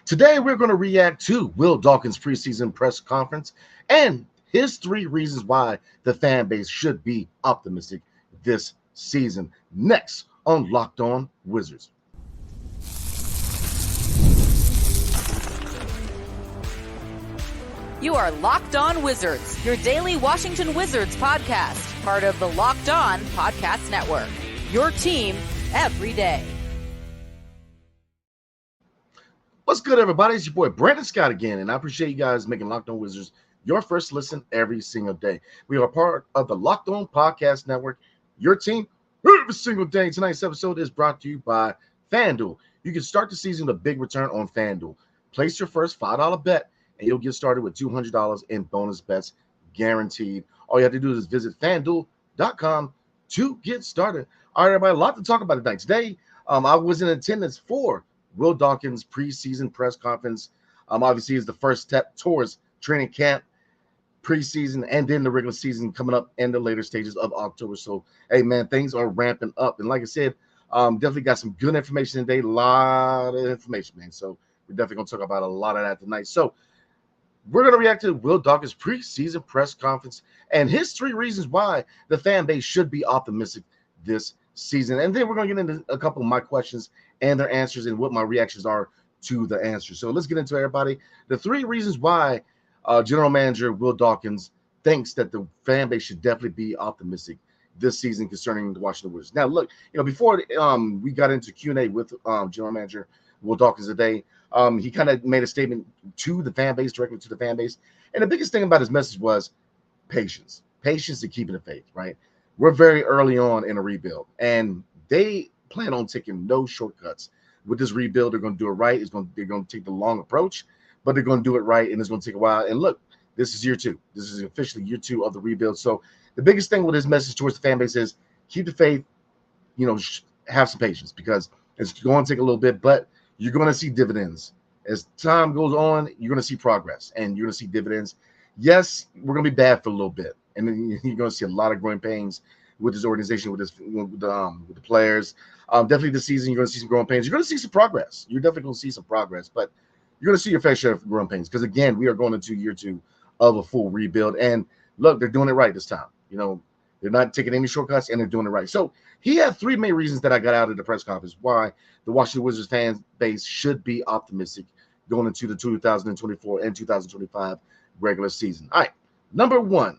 Today, we're going to react to Will Dawkins' preseason press conference and his 3 reasons why the fan base should be optimistic this season. Next on Locked On Wizards. You are Locked On Wizards, your daily Washington Wizards podcast, part of the Locked On Podcast Network. Your team every day. What's good, everybody? It's your boy Brandon Scott again, and I appreciate you guys making Locked On Wizards your first listen every single day. We are part of the Locked On Podcast Network, your team every single day. Tonight's episode is brought to you by FanDuel. You can start the season with a big return on FanDuel. Place your first $5 bet, and you'll get started with $200 in bonus bets guaranteed. All you have to do is visit FanDuel.com to get started. All right, everybody, a lot to talk about tonight. Today, I was in attendance for Will Dawkins' preseason press conference. Obviously, is the first step towards training camp, preseason, and then the regular season coming up in the later stages of October. So, hey, man, things are ramping up. And like I said, definitely got some good information today. A lot of information, man. So we're definitely going to talk about a lot of that tonight. So we're going to react to Will Dawkins' preseason press conference and his 3 reasons why the fan base should be optimistic this season. And then we're going to get into a couple of my questions and their answers and what my reactions are to the answers. So let's get into it, everybody. The 3 reasons why General Manager Will Dawkins thinks that the fan base should definitely be optimistic this season concerning the Washington Wizards. Now, look, before we got into Q&A with General Manager Will Dawkins today, he kind of made a statement to the fan base, directly to the fan base. And the biggest thing about his message was patience and keeping the faith, right? We're very early on in a rebuild, and they plan on taking no shortcuts. With this rebuild, they're going to do it right. They're going to take the long approach, but they're going to do it right, and it's going to take a while. And look, this is year 2. This is officially year 2 of the rebuild. So the biggest thing with his message towards the fan base is keep the faith, have some patience, because it's going to take a little bit, but you're going to see dividends. As time goes on, you're going to see progress, and you're going to see dividends. Yes, we're going to be bad for a little bit, and then you're going to see a lot of growing pains with this organization, with the players. Definitely this season, you're going to see some growing pains. You're going to see some progress. You're definitely going to see some progress, but you're going to see your fair share of growing pains because, again, we are going into year 2 of a full rebuild. And look, they're doing it right this time. They're not taking any shortcuts, and they're doing it right. So he had 3 main reasons that I got out of the press conference why the Washington Wizards fan base should be optimistic going into the 2024 and 2025 regular season. All right, number 1,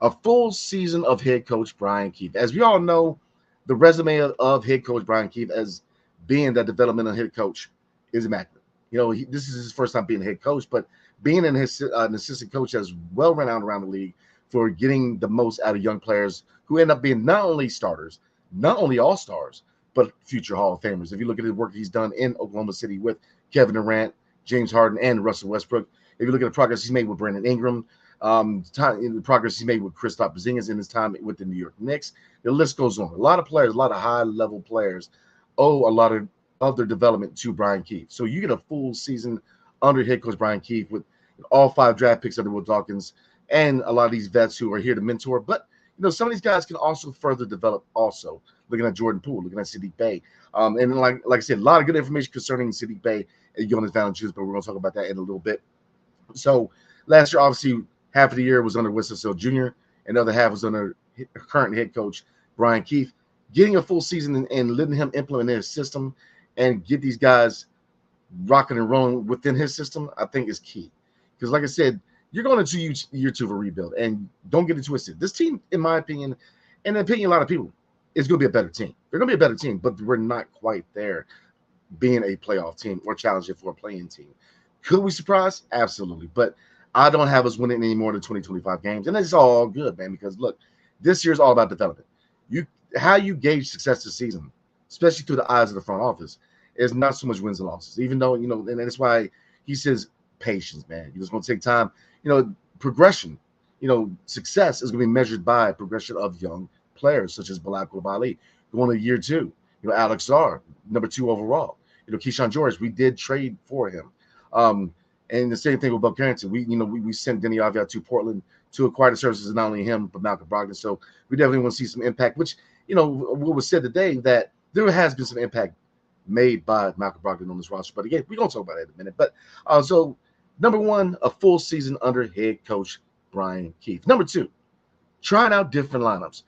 a full season of head coach Brian Keefe. As we all know, the resume of head coach Brian Keefe as being the developmental head coach is immaculate. This is his first time being a head coach, but being an assistant coach that's well renowned around the league for getting the most out of young players who end up being not only starters, not only all-stars, but future Hall of Famers. If you look at the work he's done in Oklahoma City with Kevin Durant, James Harden, and Russell Westbrook, if you look at the progress he's made with Brandon Ingram, the progress he made with Kristaps Porzingis in his time with the New York Knicks, the list goes on. A lot of players, a lot of high-level players owe a lot of their development to Brian Keefe. So you get a full season under head coach Brian Keefe with all 5 draft picks under Will Dawkins and a lot of these vets who are here to mentor. But, some of these guys can also further develop also. Looking at Jordan Poole, looking at Saddiq Bey. And like I said, a lot of good information concerning Saddiq Bey and Jonas Valanciunas, but we're going to talk about that in a little bit. So last year, obviously, half of the year was under Winston Still Jr., and the other half was under current head coach Brian Keefe. Getting a full season and letting him implement his system and get these guys rocking and rolling within his system, I think is key. Because like I said, you're going into year 2 of a rebuild, and don't get it twisted. This team, in my opinion, and the opinion of a lot of people, is going to be a better team. They're going to be a better team, but we're not quite there being a playoff team or challenging for a playing team. Could we surprise? Absolutely. But I don't have us winning any more than 20-25 games, and it's all good, man, because, look, this year is all about development. How you gauge success this season, especially through the eyes of the front office, is not so much wins and losses, even though, and that's why he says patience, man. It's going to take time. Progression, success is going to be measured by progression of young players such as Bilal Coulibaly going to year 2. Alex Sarr, number 2 overall. Keyshawn George, we did trade for him. And the same thing with Buck Carrington. We sent Denny Avia to Portland to acquire the services of not only him, but Malcolm Brogdon. So we definitely want to see some impact, which, what was said today, that there has been some impact made by Malcolm Brogdon on this roster. But again, we're going to talk about that in a minute. But so number one, a full season under head coach Brian Keefe. Number two, trying out different lineups.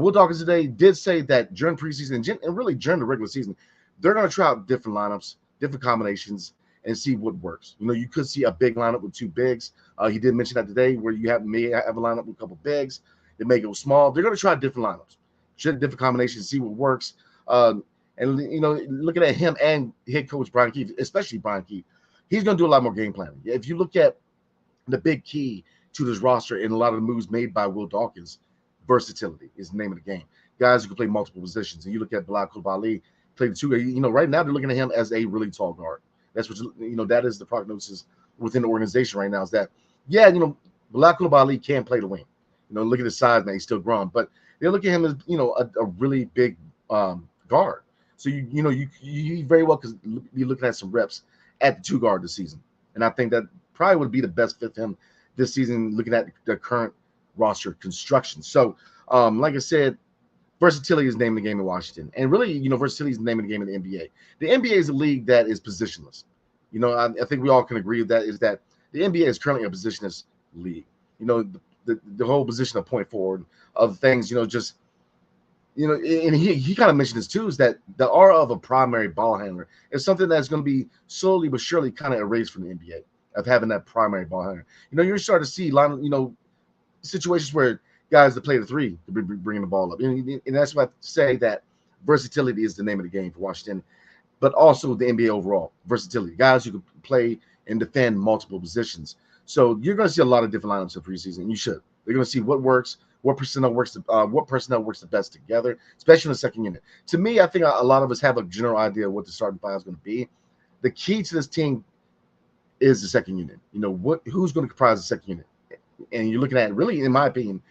Will Dawkins today did say that during preseason and really during the regular season, they're going to try out different lineups, different combinations, and see what works. You could see a big lineup with two bigs. He did mention that today, where you may have a lineup with a couple bigs. They may go small. They're going to try different lineups, different combinations, see what works. And looking at him and head coach Brian Keefe, especially Brian Keefe, he's going to do a lot more game planning. If you look at the big key to this roster and a lot of the moves made by Will Dawkins, versatility is the name of the game. Guys who can play multiple positions. And you look at Bilal Coulibaly, play the two. Right now they're looking at him as a really tall guard. That's what that is the prognosis within the organization right now. Is that Bilal Coulibaly can play the wing. Look at his size, man. He's still grown, but they look at him as a really big guard. So you very well could be looking at some reps at the two guard this season, and I think that probably would be the best fit for him this season, looking at the current roster construction. So, like I said, versatility is the name of the game in Washington, and really, versatility is the name of the game in the NBA. The NBA is a league that is positionless. I think we all can agree with that. Is that the NBA is currently a positionless league. The whole position of point forward, of things, and he kind of mentioned this too, is that the aura of a primary ball handler is something that's going to be slowly but surely kind of erased from the NBA, of having that primary ball handler. You're starting to see a lot of, situations where guys that play the three could be bringing the ball up. And that's why I say that versatility is the name of the game for Washington, but also the NBA overall. Versatility. Guys who can play and defend multiple positions. So you're going to see a lot of different lineups in preseason. You should. They're going to see what works, what personnel works the best together, especially in the second unit. To me, I think a lot of us have a general idea of what the starting five is going to be. The key to this team is the second unit. Who's going to comprise the second unit? And you're looking at, really, in my opinion,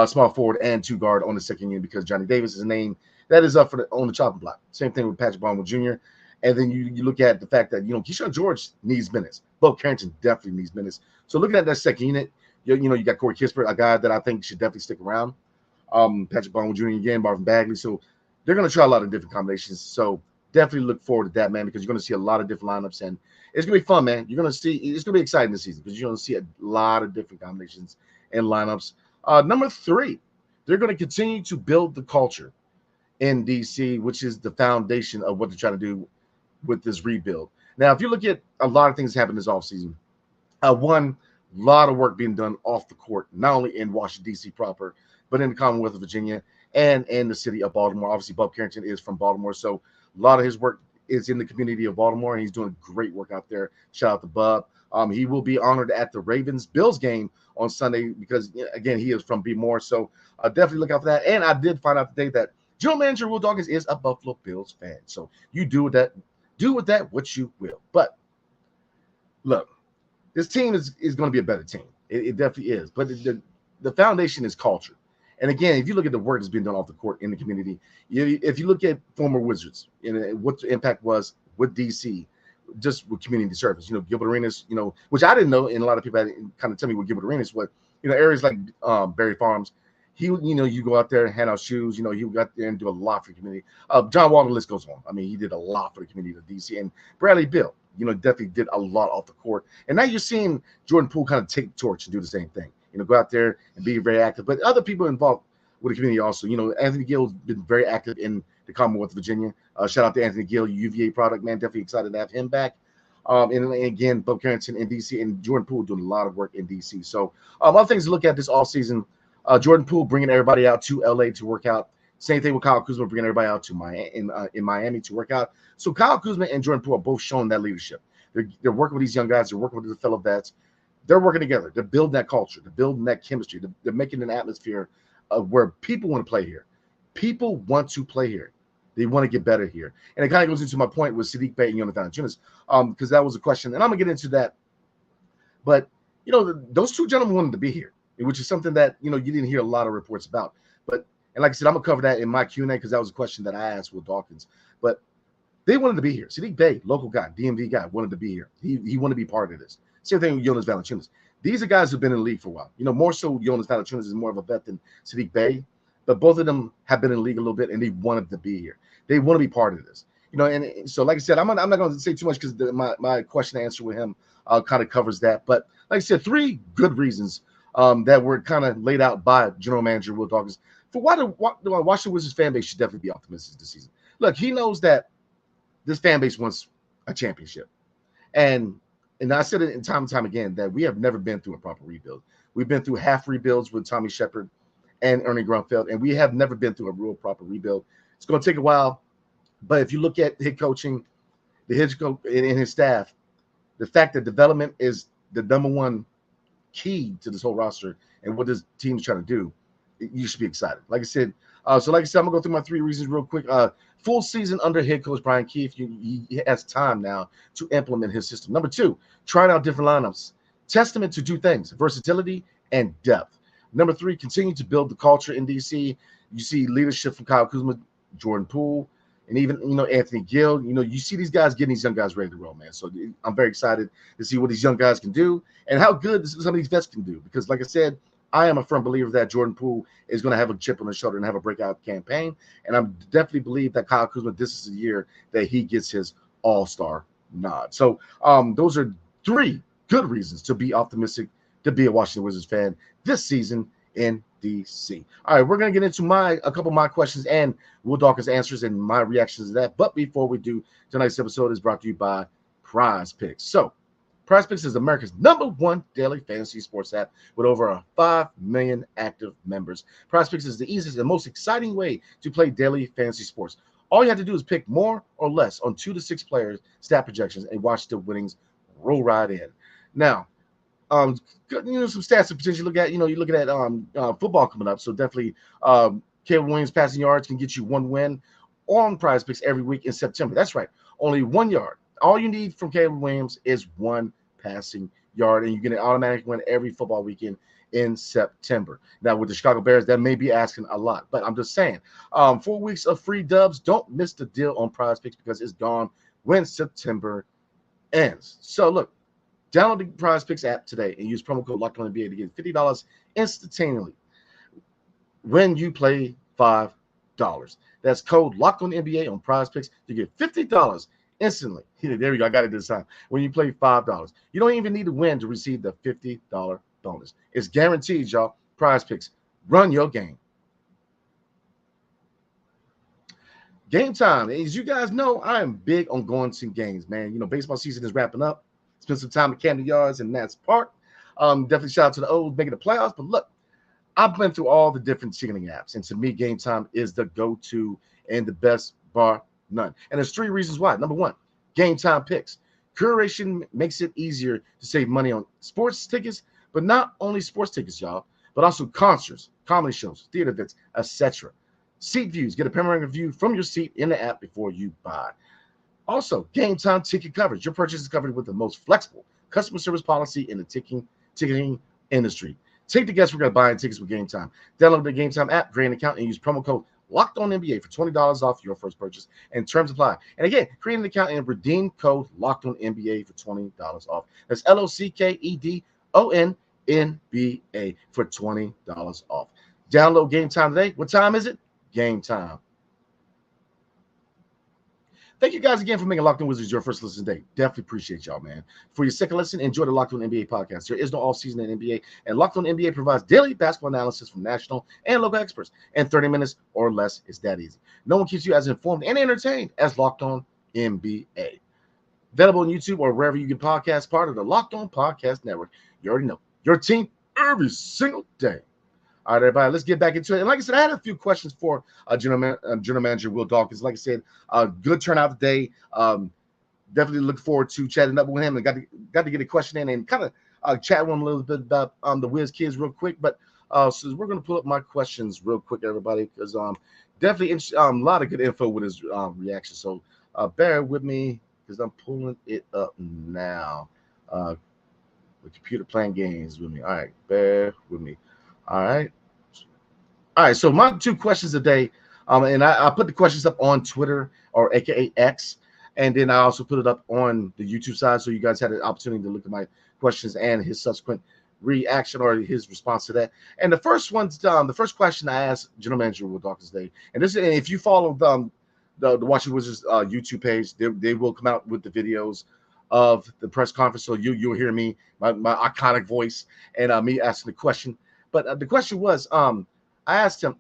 small forward and two guard on the second unit, because Johnny Davis is a name that is up on the chopping block. Same thing with Patrick Baldwin Jr. And then you look at the fact that Keyshawn George needs minutes. Bo Carrington definitely needs minutes. So looking at that second unit, you got Corey Kispert, a guy that I think should definitely stick around. Patrick Baldwin Jr. again, Marvin Bagley. So they're going to try a lot of different combinations. So definitely look forward to that, man, because you're going to see a lot of different lineups, and it's going to be fun, man. You're going to see, it's going to be exciting this season because you're going to see a lot of different combinations and lineups. Number three, they're going to continue to build the culture in DC, which is the foundation of what they're trying to do with this rebuild. Now, if you look at a lot of things that happened this offseason, one, a lot of work being done off the court, not only in Washington, D.C. proper, but in the Commonwealth of Virginia and in the city of Baltimore. Obviously, Bob Carrington is from Baltimore, so a lot of his work is in the community of Baltimore, and he's doing great work out there. Shout out to Bub. He will be honored at the Ravens-Bills game on Sunday because, again, he is from B-More, so definitely look out for that. And I did find out today that general manager Will Dawkins is a Buffalo Bills fan, so you do with that what you will. But look, this team is going to be a better team. It definitely is. But the foundation is culture. And again, if you look at the work that's being done off the court in the community, if you look at former Wizards and what the impact was with DC, just with community service, Gilbert Arenas, which I didn't know, and a lot of people had kind of tell me what Gilbert Arenas was. Areas like Berry Farms, you go out there and hand out shoes. He would go out there and do a lot for the community. John Wall, the list goes on. I mean, he did a lot for the community of DC, and Bradley Beal, definitely did a lot off the court. And now you're seeing Jordan Poole kind of take the torch and do the same thing. Go out there and be very active. But other people involved with the community also. Anthony Gill has been very active in the Commonwealth of Virginia. Shout out to Anthony Gill, UVA product, man. Definitely excited to have him back. And again, Bob Carrington in DC, and Jordan Poole doing a lot of work in DC. So other things to look at this offseason, Jordan Poole bringing everybody out to LA to work out. Same thing with Kyle Kuzma bringing everybody out to in Miami to work out. So Kyle Kuzma and Jordan Poole are both showing that leadership. They're working with these young guys. They're working with the fellow vets. They're working together. They're building that culture. They're building that chemistry. They're making an atmosphere where people want to play here. People want to play here. They want to get better here. And it kind of goes into my point with Sadiq Bey and Jonathan Valanciunas, because that was a question, and I'm going to get into that. But, those two gentlemen wanted to be here, which is something that, you didn't hear a lot of reports about. But, and like I said, I'm going to cover that in my Q&A because that was a question that I asked Will Dawkins. But they wanted to be here. Sadiq Bey, local guy, DMV guy, wanted to be here. He wanted to be part of this. Same thing with Jonas Valanciunas. These are guys who've been in the league for a while. More so Jonas Valanciunas is more of a vet than Sadiq Bey, but both of them have been in the league a little bit, and they wanted to be here. They want to be part of this. And so like I said, I'm not going to say too much because my question and answer with him kind of covers that. But like I said, 3 good reasons that were kind of laid out by General Manager Will Dawkins for why the Washington Wizards fan base should definitely be optimistic this season. Look, he knows that this fan base wants a championship. And I said it time and time again that we have never been through a proper rebuild. We've been through half rebuilds with Tommy Shepard and Ernie Grunfeld, and we have never been through a real proper rebuild. It's going to take a while, but if you look at head coaching, the head coach and his staff, the fact that development is the number one key to this whole roster and what this team is trying to do, you should be excited. Like I said, I'm going to go through my 3 reasons real quick. Full season under head coach Brian Keefe, he has time now to implement his system. Number 2, trying out different lineups. Testament to 2 things, versatility and depth. Number 3, continue to build the culture in DC. You see leadership from Kyle Kuzma, Jordan Poole, and even, Anthony Gill. You see these guys getting these young guys ready to roll, man. So I'm very excited to see what these young guys can do and how good some of these vets can do. Because like I said, I am a firm believer that Jordan Poole is going to have a chip on his shoulder and have a breakout campaign. And I definitely believe that Kyle Kuzma, this is the year that he gets his all-star nod. So those are 3 good reasons to be optimistic, to be a Washington Wizards fan this season in DC. All right, we're going to get into a couple of my questions and Will Dawkins' answers and my reactions to that. But before we do, tonight's episode is brought to you by PrizePicks. So PrizePicks is America's #1 daily fantasy sports app with over 5 million active members. PrizePicks is the easiest and most exciting way to play daily fantasy sports. All you have to do is pick more or less on 2 to 6 players, stat projections, and watch the winnings roll right in. Now, some stats to potentially look at. You're looking at football coming up, so definitely Caleb Williams passing yards can get you 1 win on PrizePicks every week in September. That's right, only 1 yard. All you need from Caleb Williams is 1 passing yard, and you get an automatic win every football weekend in September. Now, with the Chicago Bears, that may be asking a lot, but I'm just saying, 4 weeks of free dubs. Don't miss the deal on PrizePicks because it's gone when September ends. So, look, download the PrizePicks app today and use promo code LOCKEDONNBA to get $50 instantaneously when you play $5. That's code LOCKEDONNBA on PrizePicks to get $50 instantly. There we go. I got it this time. When you play $5, you don't even need to win to receive the $50 bonus. It's guaranteed, y'all. PrizePicks, run your game. Game time. As you guys know, I am big on going to games, man. Baseball season is wrapping up. Spend some time at Camden Yards and Nats Park. Definitely shout out to the O's making the playoffs. But look, I've been through all the different ticketing apps, and to me, Game Time is the go-to and the best bar none. And there's 3 reasons why. Number 1, Game Time picks. Curation makes it easier to save money on sports tickets, but not only sports tickets, y'all, but also concerts, comedy shows, theater events, etc. Seat views. Get a panoramic view from your seat in the app before you buy. Also, Game Time ticket coverage. Your purchase is covered with the most flexible customer service policy in the ticketing industry. Take the guesswork of buying tickets with Game Time. Download the Game Time app, create an account, and use promo code LOCKEDONNBA for $20 off your first purchase. And terms apply. And again, create an account and redeem code LOCKEDONNBA for $20 off. That's LOCKEDONNBA for $20 off. Download Game Time today. What time is it? Game time. Thank you guys again for making Locked On Wizards your first listen today. Definitely appreciate y'all, man. For your second listen, enjoy the Locked On NBA podcast. There is no off-season in NBA, and Locked On NBA provides daily basketball analysis from national and local experts in 30 minutes or less. It's that easy. No one keeps you as informed and entertained as Locked On NBA. Available on YouTube or wherever you get podcasts, part of the Locked On Podcast Network. You already know. Your team every single day. All right, everybody, let's get back into it. And like I said, I had a few questions for General Manager Will Dawkins. Like I said, good turnout today. Definitely look forward to chatting up with him. And got to get a question in and kind of chat with him a little bit about the Wiz kids real quick. But so we're going to pull up my questions real quick, everybody, because definitely a lot of good info with his reaction. So bear with me because I'm pulling it up now. The computer playing games with me. All right, bear with me. All right. So my 2 questions today, and I put the questions up on Twitter or AKA X, and then I also put it up on the YouTube side, so you guys had an opportunity to look at my questions and his subsequent reaction or his response to that. And the first question I asked General Manager Will Dawkins today, and if you followed the Washington Wizards YouTube page. They will come out with the videos of the press conference, so you'll hear me, my iconic voice, and me asking the question. But the question was, I asked him,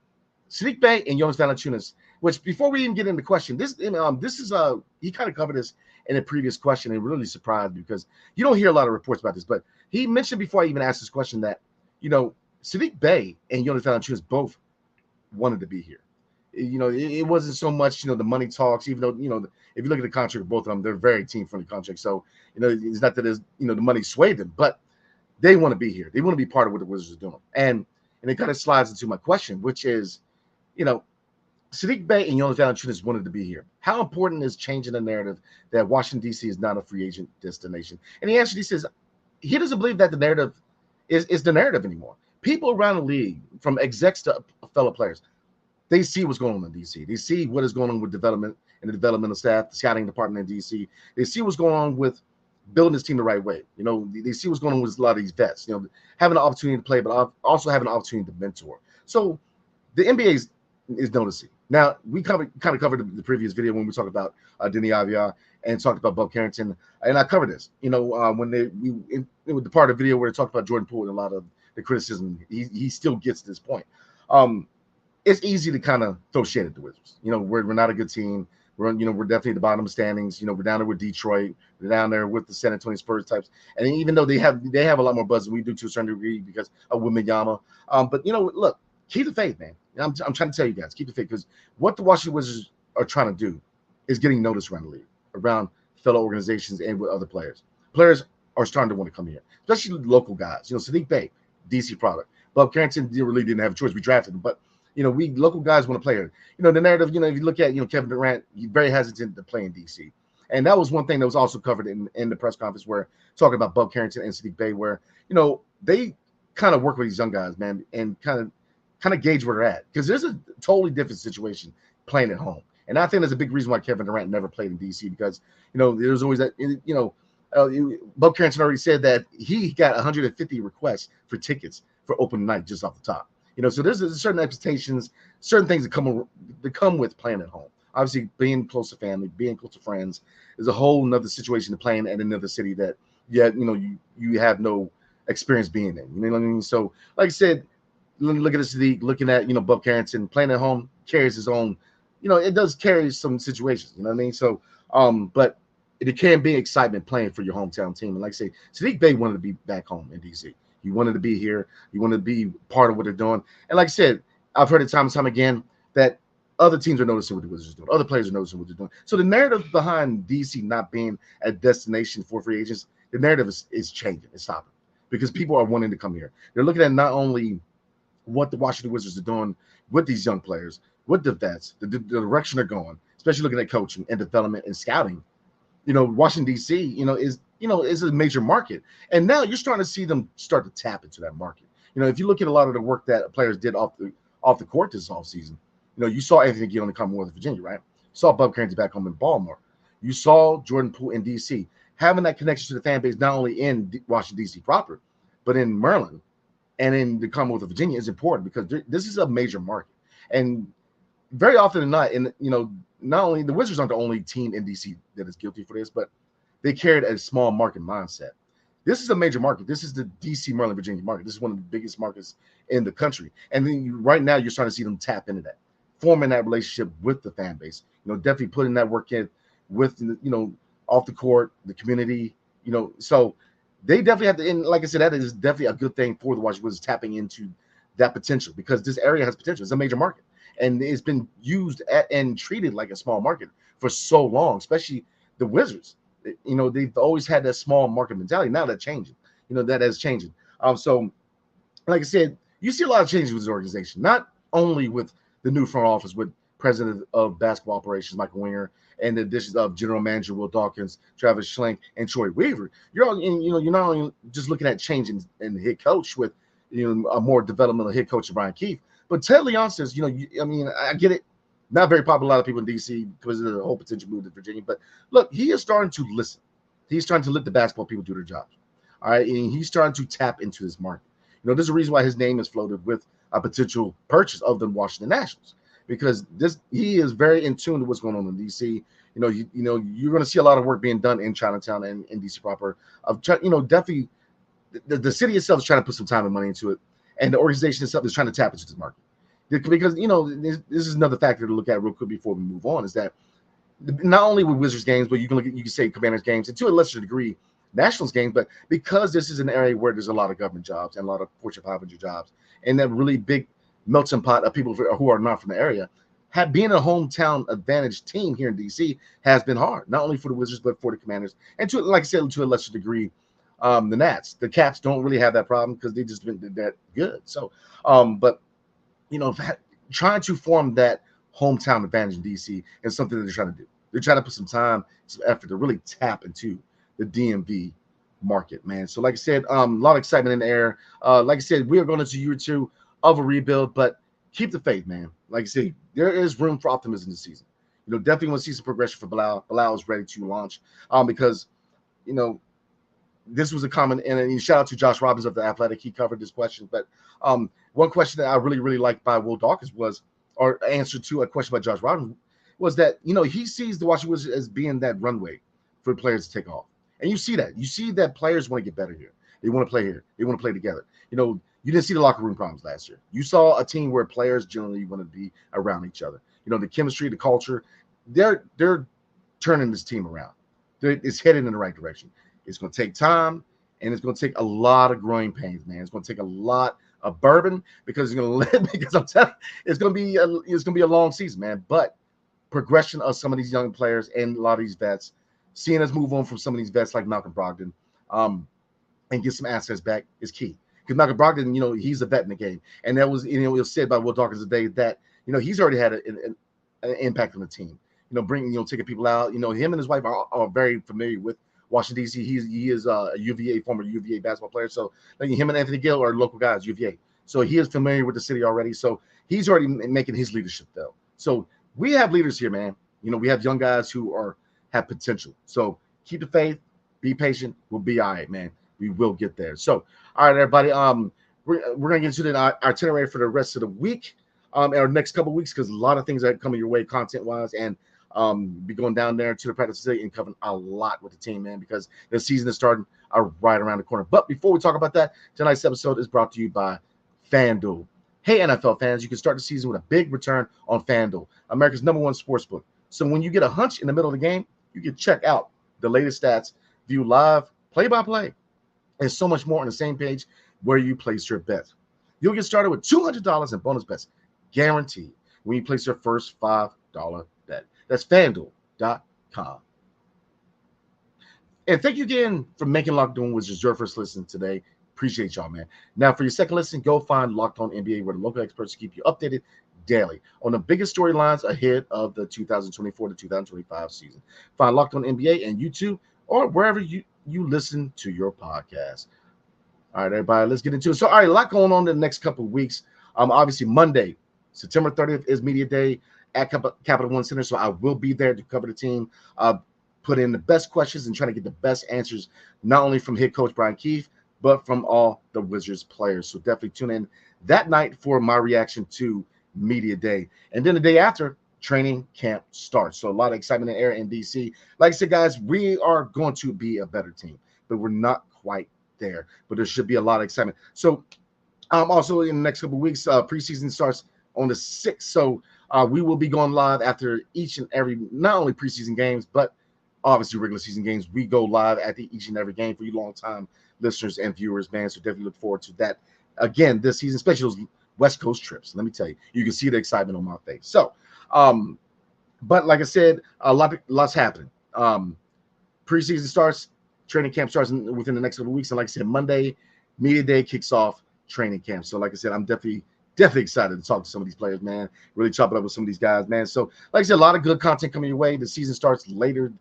Sadiq Bey and Jonas Valanciunas. Which before we even get into the question, this is he kind of covered this in a previous question and really surprised me because you don't hear a lot of reports about this. But he mentioned before I even asked this question that Sadiq Bey and Jonas Valanciunas both wanted to be here. It wasn't so much the money talks, even though if you look at the contract of both of them, they're very team friendly contracts. So it's not that the money swayed them, but they want to be here. They want to be part of what the Wizards are doing, and it kind of slides into my question, which is, Sadiq Bey and Jonas Valanciunas wanted to be here. How important is changing the narrative that Washington, D.C. is not a free agent destination? And he answered, he says he doesn't believe that the narrative is the narrative anymore. People around the league, from execs to fellow players, they see what's going on in D.C. They see what is going on with development and the developmental staff, the scouting department in D.C. They see what's going on with building this team the right way. They see what's going on with a lot of these vets, having an opportunity to play, but also having an opportunity to mentor. So the NBA is noticing. Now, we kind of covered the previous video when we talked about Denny Avia and talked about Bob Carrington, and I covered this. When with the part of the video where they talked about Jordan Poole and a lot of the criticism, he still gets to this point. It's easy to kind of throw shade at the Wizards. We're not a good team. We're definitely at the bottom of the standings. We're down there with Detroit. We're down there with the San Antonio Spurs types. And even though they have a lot more buzz than we do to a certain degree because of Wembanyama. But look, keep the faith, man. I'm trying to tell you guys, keep the faith, because what the Washington Wizards are trying to do is getting noticed around the league, around fellow organizations and with other players. Players are starting to want to come here, especially local guys. Sadiq Bey, DC product. Bob Carrington really didn't have a choice. We drafted him, but we local guys want to play here. The narrative. If you look at Kevin Durant, he's very hesitant to play in DC, and that was one thing that was also covered in the press conference where talking about Bob Carrington and Sadiq Bey, where they kind of work with these young guys, man, and kind of gauge where they're at, because there's a totally different situation playing at home. And I think that's a big reason why Kevin Durant never played in DC, because there's always that Bob Carrington already said that he got 150 requests for tickets for open night just off the top. So there's certain expectations, certain things that come with playing at home. Obviously, being close to family, being close to friends is a whole nother situation to playing at another city that you have no experience being in. You know what I mean? So like I said, look at this league, looking at Bob Carrington playing at home carries his own, it does carry some situations, you know what I mean? So but it can be excitement playing for your hometown team. And like I say, Sadiq Bey wanted to be back home in DC. He wanted to be here. He wanted to be part of what they're doing. And like I said, I've heard it time and time again that other teams are noticing what the Wizards are doing. Other players are noticing what they're doing. So the narrative behind DC not being a destination for free agents, the narrative is changing. It's stopping, because people are wanting to come here. They're looking at not only what the Washington Wizards are doing with these young players, with the vets, the direction they're going, especially looking at coaching and development and scouting. Washington D.C. Is a major market, and now you're starting to see them start to tap into that market. If you look at a lot of the work that players did off the court this offseason, you saw Anthony Gill in the Commonwealth of Virginia, right? You saw Bob Carrington back home in Baltimore. You saw Jordan Poole in D.C. having that connection to the fan base, not only in Washington D.C. proper, but in Maryland and in the Commonwealth of Virginia is important, because this is a major market. And very often than not, not only the Wizards aren't the only team in DC that is guilty for this, but they carried a small market mindset. This is a major market. This is the DC, Maryland, Virginia market. This is one of the biggest markets in the country. And then right now you're starting to see them tap into that, forming that relationship with the fan base, definitely putting that work in with, off the court, the community, so they definitely have to, and like I said, that is definitely a good thing for the Washington Wizards, tapping into that potential, because this area has potential. It's a major market, and it's been used and treated like a small market for so long, especially the Wizards. They've always had that small market mentality. Now that's changing. That is changing. So, like I said, you see a lot of changes with this organization, not only with the new front office, with president of basketball operations Michael Winger, and the additions of general manager Will Dawkins, Travis Schlenk, and Troy Weaver. You're not only just looking at changing in the head coach with a more developmental head coach, Brian Keefe, but Ted Leonsis. I get it, not very popular, a lot of people in DC because of the whole potential move to Virginia. But look, he is starting to listen. He's trying to let the basketball people do their jobs. All right, and he's starting to tap into this market. There's a reason why his name is floated with a potential purchase of the Washington Nationals. because he is very in tune to what's going on in DC. You're going to see a lot of work being done in Chinatown and in DC proper. Definitely the city itself is trying to put some time and money into it, and the organization itself is trying to tap into this market. Because this is another factor to look at real quick before we move on, is that not only with Wizards games, but you can say Commanders games, and to a lesser degree Nationals games, but because this is an area where there's a lot of government jobs and a lot of Fortune 500 jobs, and that really big melting pot of people who are not from the area, being a hometown advantage team here in DC has been hard, not only for the Wizards but for the Commanders, and like I said, to a lesser degree, the Nats. The Caps don't really have that problem because they just been that good. So, but trying to form that hometown advantage in DC is something that they're trying to do. They're trying to put some time, some effort to really tap into the DMV market, man. So like I said, a lot of excitement in the air. Like I said, we are going into year 2 of a rebuild, but keep the faith, man. Like I said, there is room for optimism this season. Definitely want to see some progression for Bilal. Bilal is ready to launch because, this was a comment, and shout out to Josh Robbins of The Athletic. He covered this question, but one question that I really, really liked by Will Dawkins or answer to a question by Josh Robbins was that, he sees the Washington Wizards as being that runway for players to take off. And you see that. You see that players want to get better here. They want to play here. They want to play together. You didn't see the locker room problems last year. You saw a team where players generally want to be around each other. The chemistry, the culture, they're turning this team around. It's headed in the right direction. It's going to take time, and it's going to take a lot of growing pains, man. It's going to take a lot of bourbon because I'm telling you, it's going to be a long season, man. But progression of some of these young players and a lot of these vets, seeing us move on from some of these vets like Malcolm Brogdon, and get some assets back is key. Because Malcolm Brogdon, he's a vet in the game, and that was, it was said by Will Dawkins today that he's already had an impact on the team. Bringing taking people out. Him and his wife are very familiar with Washington D.C. He is a former UVA basketball player. So him and Anthony Gill are local guys, UVA. So he is familiar with the city already. So he's already making his leadership though. So we have leaders here, man. We have young guys who have potential. So keep the faith, be patient. We'll be all right, man. We will get there. So, all right, everybody. We're gonna get into the itinerary for the rest of the week, our next couple of weeks, because a lot of things are coming your way, content wise, and be going down there to the practice facility and covering a lot with the team, man, because the season is starting right around the corner. But before we talk about that, tonight's episode is brought to you by FanDuel. Hey, NFL fans, you can start the season with a big return on FanDuel, America's #1 sportsbook. So when you get a hunch in the middle of the game, you can check out the latest stats, view live, play-by-play, and so much more on the same page where you place your bet. You'll get started with $200 in bonus bets, guaranteed, when you place your first $5 bet. That's FanDuel.com. And thank you again for making Locked On Wizards your first listen today. Appreciate y'all, man. Now, for your second listen, go find Locked On NBA, where the local experts keep you updated daily on the biggest storylines ahead of the 2024 to 2025 season. Find Locked On NBA and YouTube or wherever you listen to your podcast. All right, everybody, let's get into it. So, all right, a lot going on in the next couple of weeks. Obviously, Monday, September 30th is Media Day at Capital One Center, so I will be there to cover the team, put in the best questions and try to get the best answers, not only from head coach Brian Keefe, but from all the Wizards players. So definitely tune in that night for my reaction to Media Day. And then the day after, training camp starts. So a lot of excitement in the air in DC. Like I said, guys, we are going to be a better team, but we're not quite there. But there should be a lot of excitement. So also in the next couple of weeks, preseason starts on the 6th. So we will be going live after each and every, not only preseason games, but obviously regular season games. We go live at each and every game for you long-time listeners and viewers, man. So definitely look forward to that again this season, especially those West Coast trips. Let me tell you, you can see the excitement on my face. So, but like I said, lots happening. Preseason starts, training camp starts within the next couple of weeks, and like I said, Monday, Media Day kicks off training camp. So, like I said, I'm definitely excited to talk to some of these players, man. Really chop it up with some of these guys, man. So, like I said, a lot of good content coming your way. The season starts later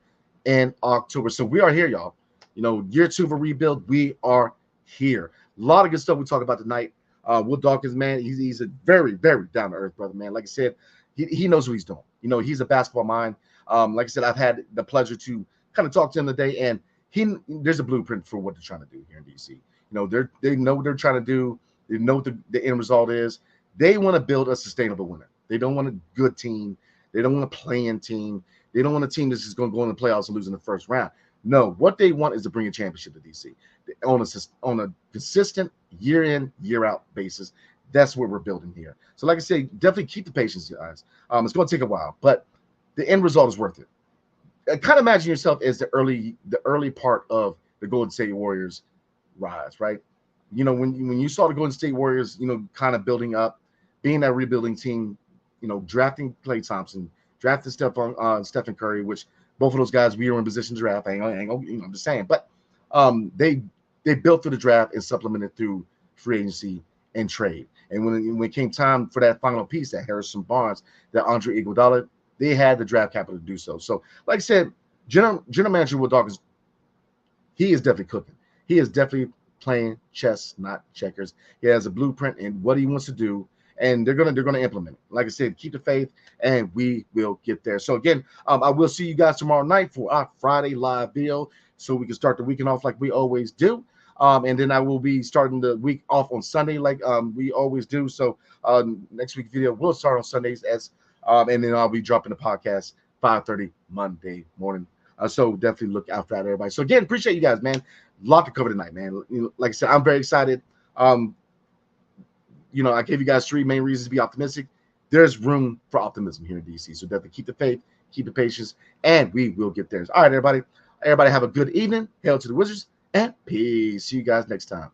in October, so we are here, y'all. Year 2 of a rebuild, we are here. A lot of good stuff we talk about tonight. Will Dawkins, man, he's a very, very down-to-earth brother, man. Like I said, he knows what he's doing. He's a basketball mind. Like I said, I've had the pleasure to kind of talk to him today, and there's a blueprint for what they're trying to do here in DC. They know what they're trying to do. They know what the end result is. They want to build a sustainable winner. They don't want a good team. They don't want a playing team. They don't want a team that's just going to go in the playoffs and lose in the first round. No, what they want is to bring a championship to DC on a consistent year in, year out basis. That's what we're building here. So, like I say, definitely keep the patience, guys. It's going to take a while, but the end result is worth it. Kind of imagine yourself as the early part of the Golden State Warriors rise, right? You know, when you saw the Golden State Warriors, you know, kind of building up, being that rebuilding team, you know, drafting Klay Thompson, drafting Stephen Curry, which both of those guys we were in position to draft. I ain't gonna, you know, I'm just saying, but they built through the draft and supplemented through free agency and trade. And when it came time for that final piece, that Harrison Barnes, that Andre Iguodala, they had the draft capital to do so. So, like I said, general manager Will Dawkins, he is definitely cooking. He is definitely playing chess, not checkers. He has a blueprint in what he wants to do, and they're gonna implement it. Like I said, keep the faith, and we will get there. So again, I will see you guys tomorrow night for our Friday live video, so we can start the weekend off like we always do. And then I will be starting the week off on Sunday like we always do. So next week's video will start on Sundays and then I'll be dropping the podcast 5:30 Monday morning. So definitely look out for that, everybody. So again, appreciate you guys, man. A lot to cover tonight, man. You know, like I said, I'm very excited. You know, I gave you guys 3 main reasons to be optimistic. There's room for optimism here in DC. So definitely keep the faith, keep the patience, and we will get there. All right, everybody. Everybody have a good evening. Hail to the Wizards, and peace. See you guys next time.